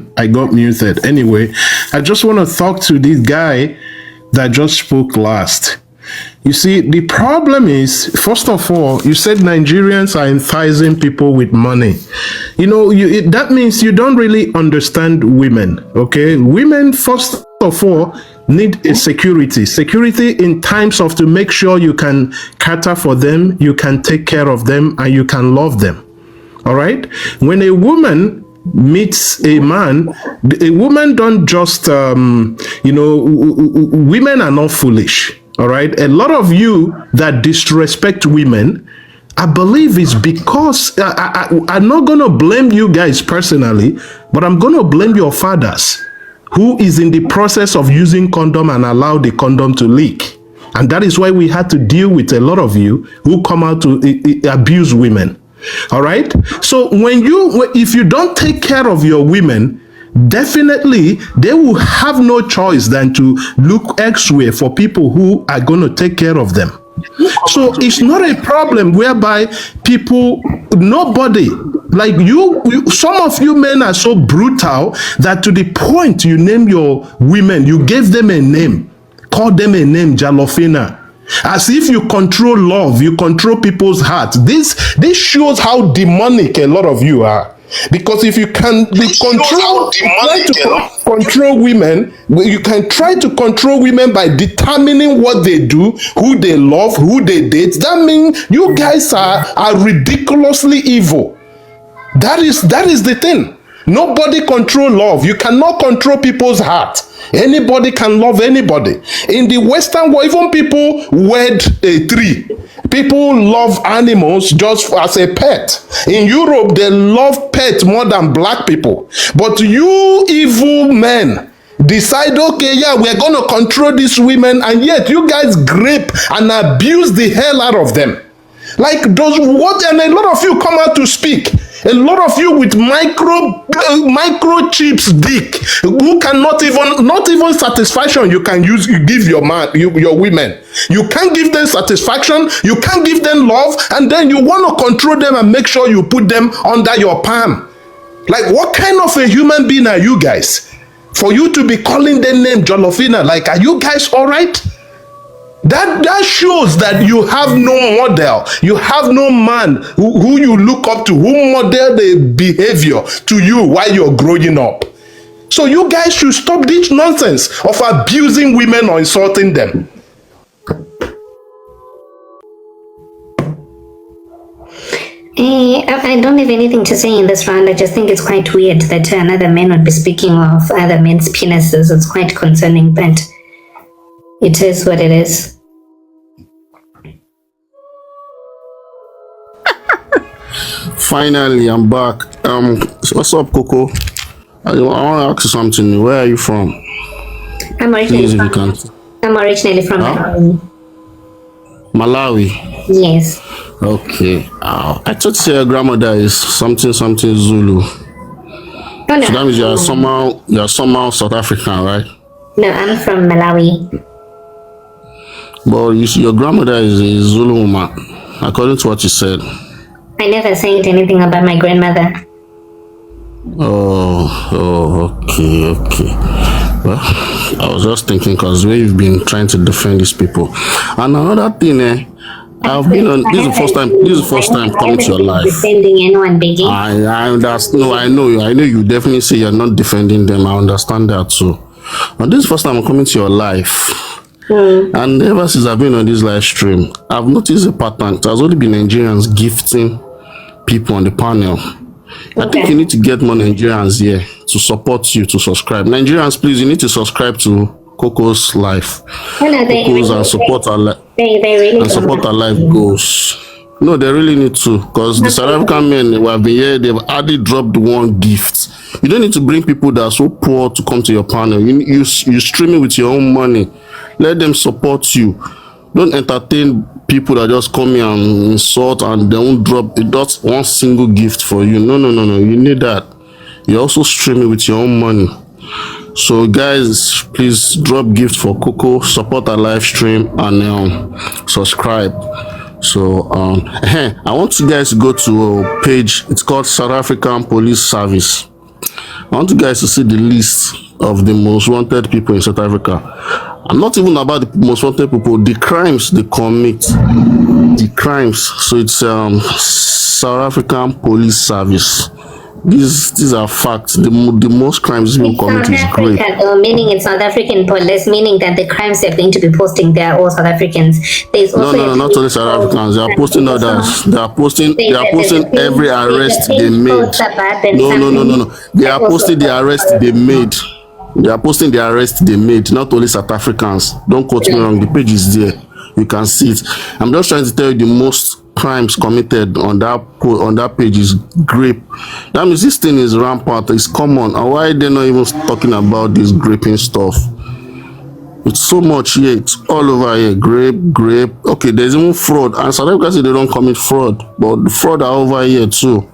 and I got muted. Anyway, I just want to talk to this guy that just spoke last. You see, the problem is, first of all, you said Nigerians are enticing people with money. You know, that means you don't really understand women, okay? Women, first of all, need a security in times of to make sure you can cater for them, you can take care of them, and you can love them. All right? When a woman meets a man, a woman don't just, women are not foolish. All right? A lot of you that disrespect women, I believe it's because, I'm not going to blame you guys personally, but I'm going to blame your fathers who is in the process of using condom and allow the condom to leak. And that is why we had to deal with a lot of you who come out to abuse women. All right? So if you don't take care of your women, definitely they will have no choice than to look elsewhere for people who are going to take care of them. So it's not a problem whereby nobody, like some of you men are so brutal that to the point you name your women, you gave them a name, call them a name, Jalofina. As if you control love, you control people's hearts. This shows how demonic a lot of you are. Because if you can control women, you can try to control women by determining what they do, who they love, who they date. That means you guys are ridiculously evil. That is the thing. Nobody control love. You cannot control people's heart. Anybody can love anybody. In the Western world, even people wed a tree. People love animals just as a pet. In Europe, they love pets more than black people. But you evil men decide, okay, yeah, we're going to control these women, and yet you guys grape and abuse the hell out of them. Like and a lot of you come out to speak. A lot of you with microchips dick who cannot not even satisfaction you give your women. You can't give them satisfaction, you can't give them love, and then you want to control them and make sure you put them under your palm. Like, what kind of a human being are you guys? For you to be calling them name Jolofina, like, are you guys all right? That shows that you have no model. You have no man who you look up to, who model the behavior to you while you're growing up. So you guys should stop this nonsense of abusing women or insulting them. I don't have anything to say in this round. I just think it's quite weird that another man would be speaking of other men's penises. It's quite concerning, but it is what it is. Finally, I'm back. What's up, Coco? I want to ask you something. Where are you from? I'm originally from Malawi. Malawi? Yes. Okay. I thought your grandmother is something Zulu. Oh, no. So that means you are somehow South African, right? No, I'm from Malawi. But your grandmother is a Zulu woman, according to what you said. I never said anything about my grandmother. Okay. Well, I was just thinking because you've been trying to defend these people. And another thing, this is the first time coming to your life. Defending anyone, Biggie. I understand. No, I know you definitely say you're not defending them. I understand that too. But this is the first time I'm coming to your life. And ever since I've been on this live stream, I've noticed a pattern. It has only been Nigerians gifting people on the panel. I think you need to get more Nigerians here to support you, to subscribe. Nigerians, please, you need to subscribe to Coco's life. And support our life. Support our life goals. No, they really need to, because the South African men who have been here, they've already dropped one gift. You don't need to bring people that are so poor to come to your panel. You stream it with your own money. Let them support you. Don't entertain people that just come here and insult and they won't drop just one single gift for you. No. You need that. You also stream it with your own money. So guys, please drop gift for Coco, support our live stream, and subscribe. So I want you guys to go to a page. It's called South African Police Service. I want you guys to see the list of the most wanted people in South Africa. I'm not even about the most wanted people, the crimes they commit, the crimes. So it's South African Police Service. These are facts. The most crimes people commit South is rape. Africa, though, meaning it's South African police, meaning that the crimes they're going to be posting, they are all South Africans. There's also No, not only South Africans. They are posting others. They are posting every arrest they made. No. They are posting the arrest they made. They are posting the arrest they made. Not only South Africans. Don't quote me wrong. The page is there. You can see it. I'm just trying to tell you the most crimes committed on that page is grape. That means this thing is rampant. It's common. And why they not even talking about this graping stuff? It's so much here. It's all over here. Grape. Okay, there's even fraud. And South Africa say they don't commit fraud, but the fraud are over here too.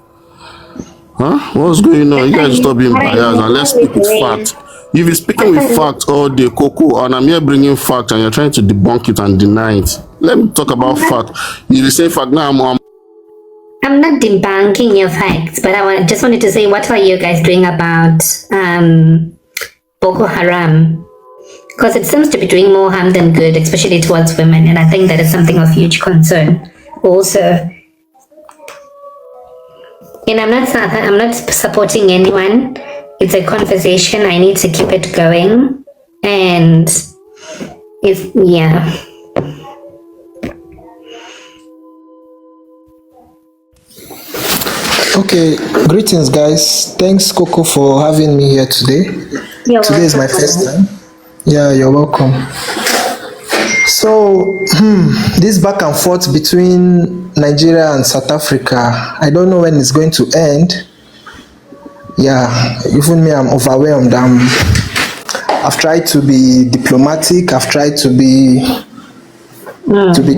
Huh? What's going on? You guys stop being biased and let's speak with facts. If you're speaking with facts all day, Coco, and I'm here bringing facts and you're trying to debunk it and deny it. Let me talk about fact. If you say fact now, I'm not debunking your facts, but just wanted to say, what are you guys doing about Boko Haram? Because it seems to be doing more harm than good, especially towards women, and I think that is something of huge concern also. And I'm not supporting anyone. It's a conversation. I need to keep it going. And yeah. Okay, greetings guys. Thanks Coco for having me here today. Today is my first time. Yeah, you're welcome. So, this back and forth between Nigeria and South Africa, I don't know when it's going to end. Yeah, even me, I'm overwhelmed. I've tried to be diplomatic. I've tried to be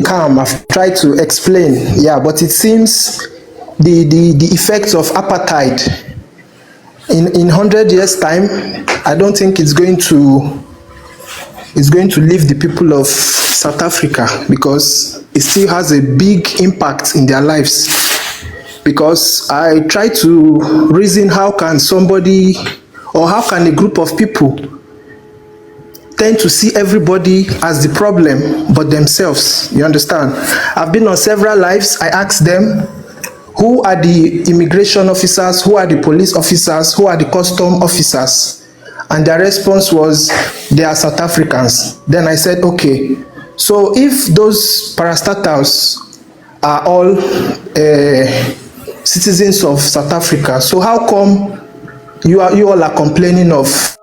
calm. I've tried to explain. Yeah, but it seems the effects of apartheid in 100 years time, I don't think it's going to leave the people of South Africa, because it still has a big impact in their lives. Because I try to reason, how can somebody, or how can a group of people tend to see everybody as the problem but themselves? You understand? I've been on several lives. I asked them, who are the immigration officers, who are the police officers, who are the custom officers? And their response was, they are South Africans. Then I said, okay, so if those parastatals are all citizens of South Africa, so how come you all are complaining of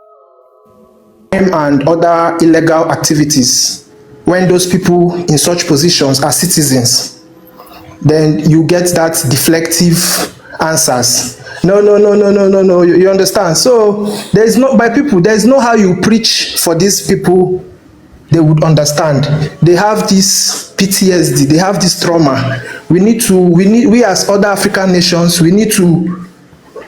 crime and other illegal activities when those people in such positions are citizens? Then you get that deflective answers. No, you understand? So there's no, by people, there's no how you preach for these people, they would understand. They have this PTSD, they have this trauma. We as other African nations, we need to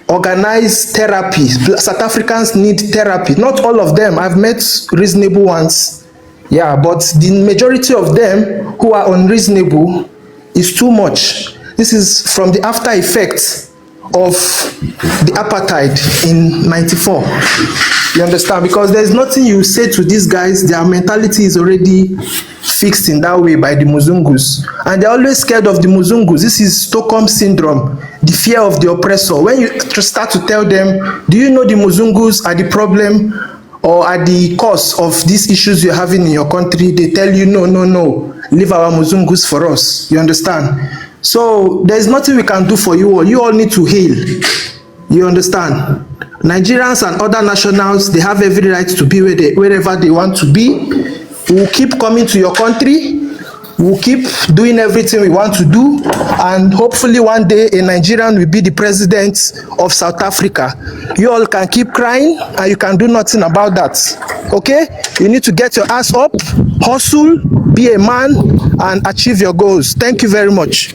organize therapy. South Africans need therapy. Not all of them. I've met reasonable ones. Yeah, but the majority of them who are unreasonable is too much. This is from the after effects of the apartheid in 94. You understand? Because there's nothing you say to these guys, their mentality is already fixed in that way by the Muzungus. And they're always scared of the Muzungus. This is Stockholm syndrome, the fear of the oppressor. When you start to tell them, do you know the Muzungus are the problem or are the cause of these issues you're having in your country? They tell you, no, leave our Muzungus for us. You understand? So there's nothing we can do for you all. You all need to heal. You understand? Nigerians and other nationals, they have every right to be wherever they want to be. We'll keep coming to your country. We'll keep doing everything we want to do. And hopefully one day a Nigerian will be the president of South Africa. You all can keep crying and you can do nothing about that. Okay? You need to get your ass up, hustle, be a man, and achieve your goals. Thank you very much.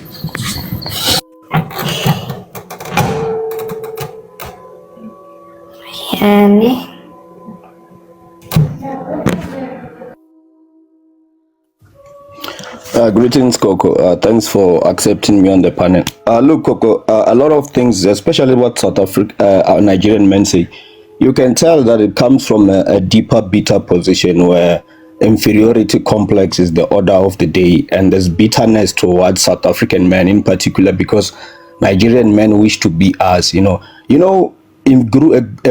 Greetings, Coco. Thanks for accepting me on the panel. Look, Coco, a lot of things, especially what South Africa, Nigerian men say, you can tell that it comes from a deeper, bitter position where inferiority complex is the order of the day, and there's bitterness towards South African men in particular because Nigerian men wish to be us. A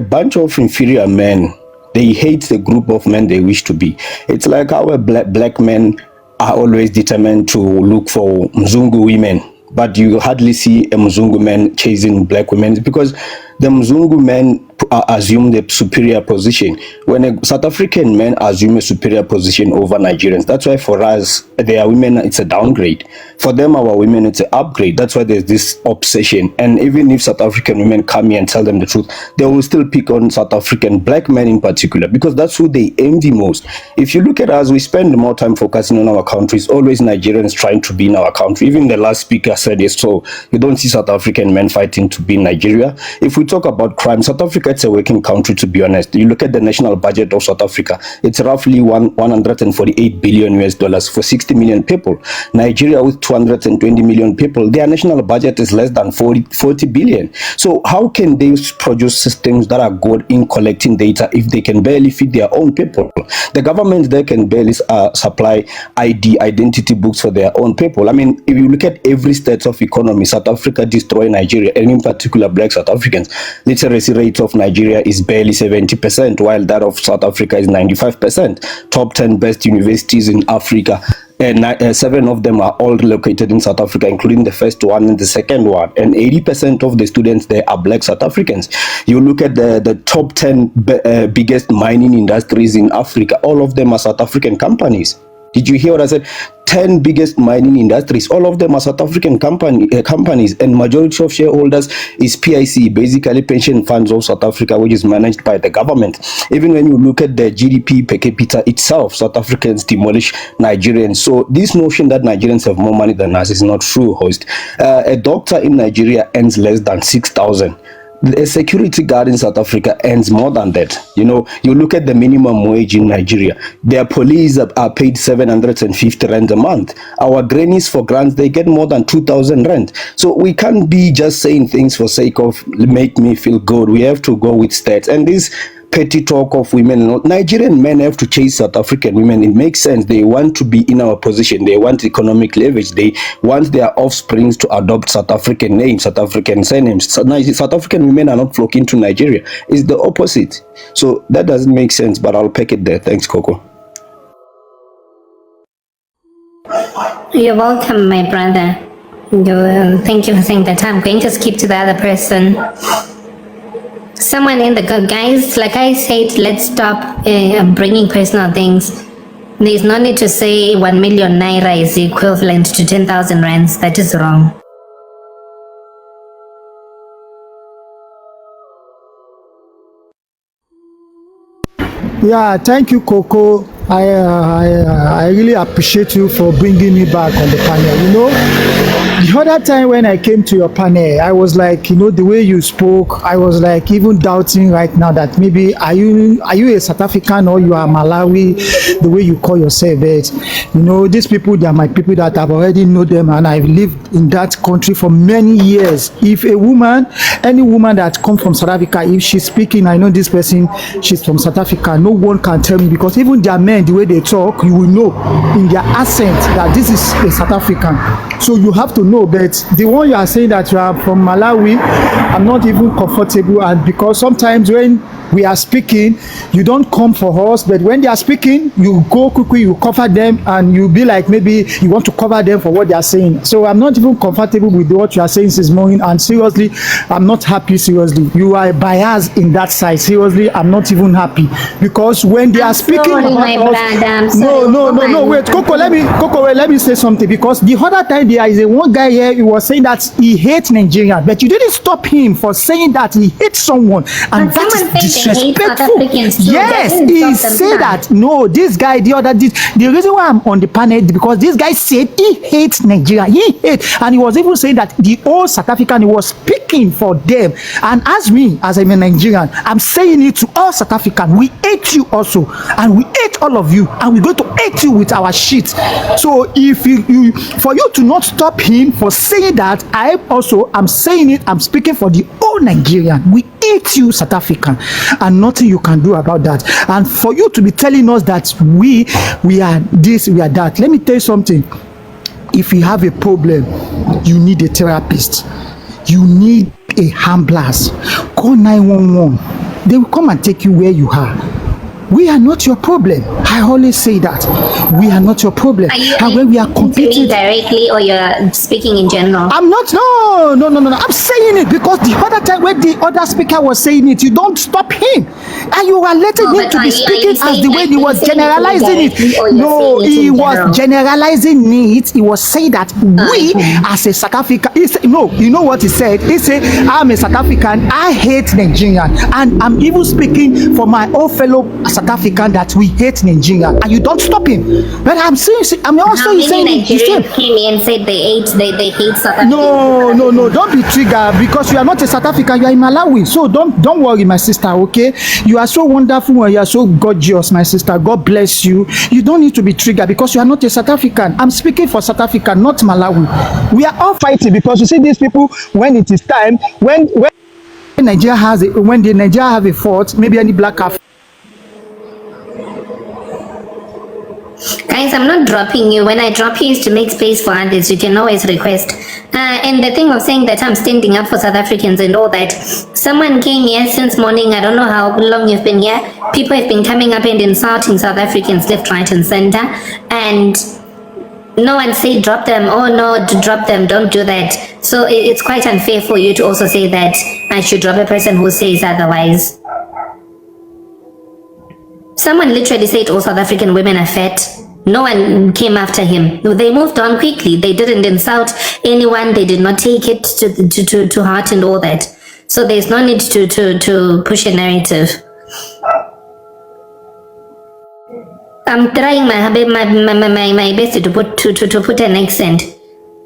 bunch of inferior men, they hate the group of men they wish to be. It's like our black men are always determined to look for Mzungu women, but you hardly see a Mzungu man chasing black women because the Mzungu men assume the superior position when a South African men assume a superior position over Nigerians. That's why for us, their women, it's a downgrade. For them, our women, it's an upgrade. That's why there's this obsession. And even if South African women come here and tell them the truth, they will still pick on South African black men in particular because that's who they envy most. If you look at us, we spend more time focusing on our country. It's always Nigerians trying to be in our country. Even the last speaker said it. So you don't see South African men fighting to be in Nigeria. If we talk about crime, South Africa, it's a working country, to be honest. You look at the national budget of South Africa, it's roughly $148 billion US dollars for 60 million people. Nigeria with 220 million people, their national budget is less than 40 billion. So how can they produce systems that are good in collecting data if they can barely feed their own people? The government there can barely supply identity books for their own people. I mean, if you look at every state of economy, South Africa destroy Nigeria, and in particular black South Africans. Literacy rate of Nigeria is barely 70%, while that of South Africa is 95%. Top 10 best universities in Africa, and 7 of them are all located in South Africa, including the first one and the second one. And 80% of the students there are black South Africans. You look at the top 10 biggest mining industries in Africa, all of them are South African companies. Did you hear what I said? 10 biggest mining industries, all of them are South African companies, and majority of shareholders is PIC, basically pension funds of South Africa, which is managed by the government. Even when you look at the GDP per capita itself, South Africans demolish Nigerians. So this notion that Nigerians have more money than us is not true, host. A doctor in Nigeria earns less than 6,000. A security guard in South Africa earns more than that. You look at the minimum wage in Nigeria. Their police are paid 750 rand a month. Our grannies for grants, they get more than 2,000 rand. So we can't be just saying things for sake of make me feel good. We have to go with stats. And this petty talk of women, Nigerian men have to chase South African women. It makes sense. They want to be in our position. They want economic leverage. They want their offsprings to adopt South African names, South African surnames. South African women are not flocking to Nigeria. It's the opposite. So that doesn't make sense, but I'll pack it there. Thanks, Coco. You're welcome, my brother. Thank you for saying that. I'm going to skip to the other person. Someone in the guys, like I said, let's stop bringing personal things. There's no need to say 1 million naira is equivalent to 10,000 rands. That is wrong. Yeah, thank you, Coco. I really appreciate you for bringing me back on the panel. The other time when I came to your panel, I was like, the way you spoke, I was like even doubting right now that maybe are you a South African or you are Malawi, the way you call yourself. But these people, they are my people that I've already know them, and I've lived in that country for many years. If any woman that comes from South Africa, if she's speaking, I know this person, she's from South Africa, no one can tell me, because even their men, the way they talk, you will know in their accent that this is a South African. So you have to know. But the one you are saying that you are from Malawi, I'm not even comfortable, and because sometimes when we are speaking, you don't come for us, but when they are speaking, you go quickly, you cover them, and you be like maybe you want to cover them for what they are saying. So I'm not even comfortable with what you are saying this morning, and seriously, I'm not happy. Seriously, you are biased in that side. Seriously, I'm not even happy, because when they are speaking about us, no, wait, Coco, let me say something, because the other time there is one guy here, he was saying that he hates Nigeria, but you didn't stop him for saying that he hates someone, and that is South Africans too. Yes, They didn't he stop them said now. that. No, this guy, the reason why I'm on the panel is because this guy said he hates Nigeria. He hates, and he was even saying that the whole South African, he was speaking for them. And as me, as I'm a Nigerian, I'm saying it to all South African. We hate you also, and we hate all of you, and we're going to hate you with our shit. So if you for you to not stop him for saying that, I'm saying it. I'm speaking for the whole Nigerian. We hate you, South African, and nothing you can do about that. And for you to be telling us that we are this, we are that. Let me tell you something. If you have a problem, you need a therapist. You need a ambulance. Call 911. They will come and take you where you are. We are not your problem. I always say that. We are not your problem. And when we are competing directly, or you're speaking in general? I'm not. No. I'm saying it because the other time when the other speaker was saying it, you don't stop him, and you are letting him to be speaking as the way he was generalizing it. No, he was generalizing it. He was saying that we, as a South African, no. You know what he said? He said, "I'm a South African. I hate Nigerian, and I'm even speaking for my own fellow South African that we hate Nigeria," and you don't stop him. But I'm saying, I'm also saying Nigerians came in and said they hate South Africa. No, don't be triggered because you are not a South African, you are in Malawi. So don't worry, my sister, okay? You are so wonderful and you are so gorgeous, my sister. God bless you. You don't need to be triggered because you are not a South African. I'm speaking for South Africa, not Malawi. We are all fighting because you see these people, when it is time, when Nigeria when the Nigeria have a fault, maybe any black Guys, I'm not dropping you. When I drop you is to make space for others. You can always request. And the thing of saying that I'm standing up for South Africans and all that. Someone came here since morning. I don't know how long you've been here. People have been coming up and insulting South Africans left, right, and center. And no one said drop them. Oh no, drop them. Don't do that. So it's quite unfair for you to also say that I should drop a person who says otherwise. Someone literally said all South African women are fat. No one came after him. They moved on quickly. They didn't insult anyone. They did not take it to heart and all that. So there's no need to push a narrative. I'm trying my best to put an accent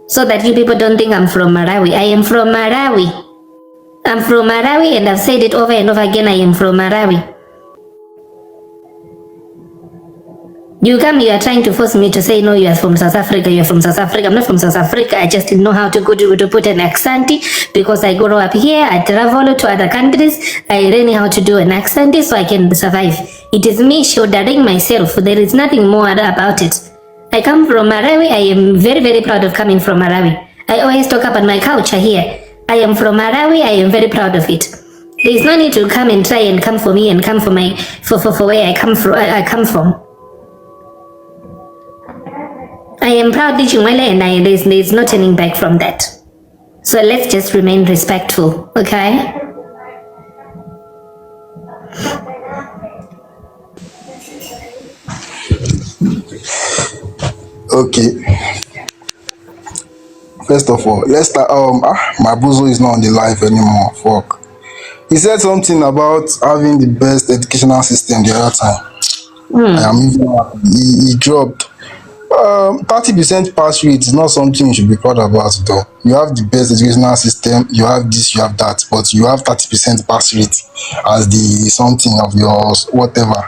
so that you people don't think I'm from Malawi. I am from Malawi. I'm from Malawi, and I've said it over and over again. I am from Malawi. You are trying to force me to say, no, you are from South Africa, you are from South Africa. I'm not from South Africa. I just didn't know how to put an accent because I grew up here. I travel to other countries. I learn how to do an accent so I can survive. It is me shouldering myself. There is nothing more about it. I come from Malawi. I am very, very proud of coming from Malawi. I always talk about my culture here. I am from Malawi. I am very proud of it. There is no need to come and try and come for me and come for where I come from. I am proudly Chumwele, and there's no turning back from that. So let's just remain respectful, okay? Okay. First of all, let's start. My bozo is not on the live anymore. Fuck. He said something about having the best educational system the other time. I am even happy. He dropped. 30% pass rate is not something you should be proud about, though. You have the best educational system, you have this, you have that, but you have 30% pass rate as the something of yours, whatever.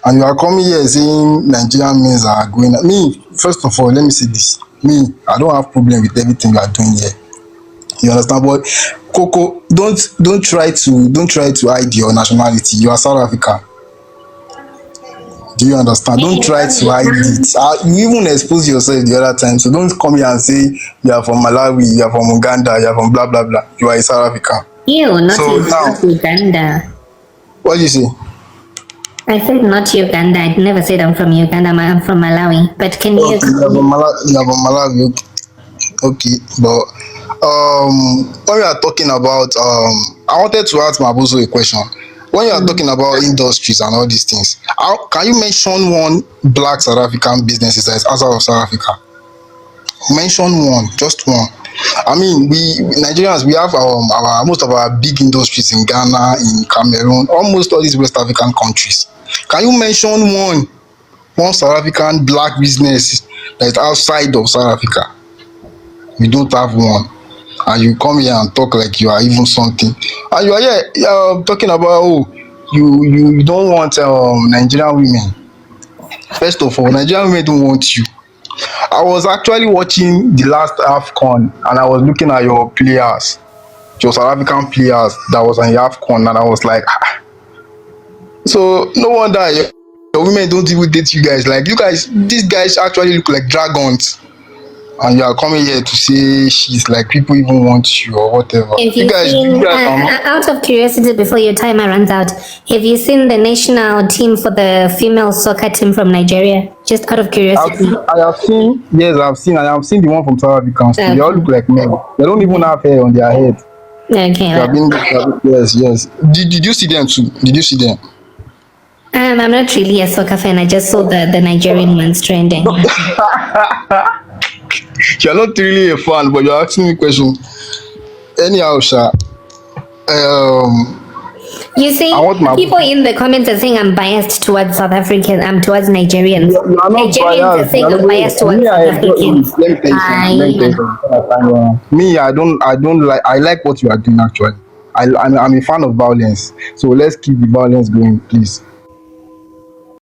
And you are coming here saying Nigerian men are going. Me, first of all, let me say this. Me, I don't have problem with everything you are doing here. You understand? But Coco, don't try to hide your nationality. You are South African. Do you understand? Don't try to hide it. You even expose yourself the other time. So don't come here and say you are from Malawi, you are from Uganda, you are from blah blah blah. You are a South African. Not Uganda. What did you say? I said not Uganda. I never said I'm from Uganda. I'm from Malawi. But can you? You are from Malawi. Okay, but when we are talking about I wanted to ask Mabuzo a question. When you are talking about industries and all these things, can you mention one black South African business that is outside of South Africa? Mention one, just one. I mean, we Nigerians, we have our most of our big industries in Ghana, in Cameroon, almost all these West African countries. Can you mention one South African black business that is outside of South Africa? We don't have one. And you come here and talk like you are even something. And you are here talking about you don't want Nigerian women. First of all, Nigerian women don't want you. I was actually watching the last AFCON and I was looking at your players, your South African players that was on the AFCON, and I was like, so no wonder your women don't even date you guys. Like, you guys, these guys actually look like dragons. And you are coming here to say she's like people even want you or whatever. If You guys, out of curiosity, before your timer runs out, have you seen the national team for the female soccer team from Nigeria? Just out of curiosity. I have seen the one from South Africa. They all look like men. They don't even have hair on their head. Okay. Yes. Did you see them too? Did you see them? I'm not really a soccer fan. I just saw the Nigerian ones trending. You're not really a fan, but you're asking me questions. Anyhow, Sha. You see, people in the comments are saying I'm biased towards South Africans. I'm towards Nigerians. You're not Nigerians are saying I'm biased towards South Africans. Me, I don't like. I like what you are doing actually. I'm a fan of violence. So let's keep the violence going, please.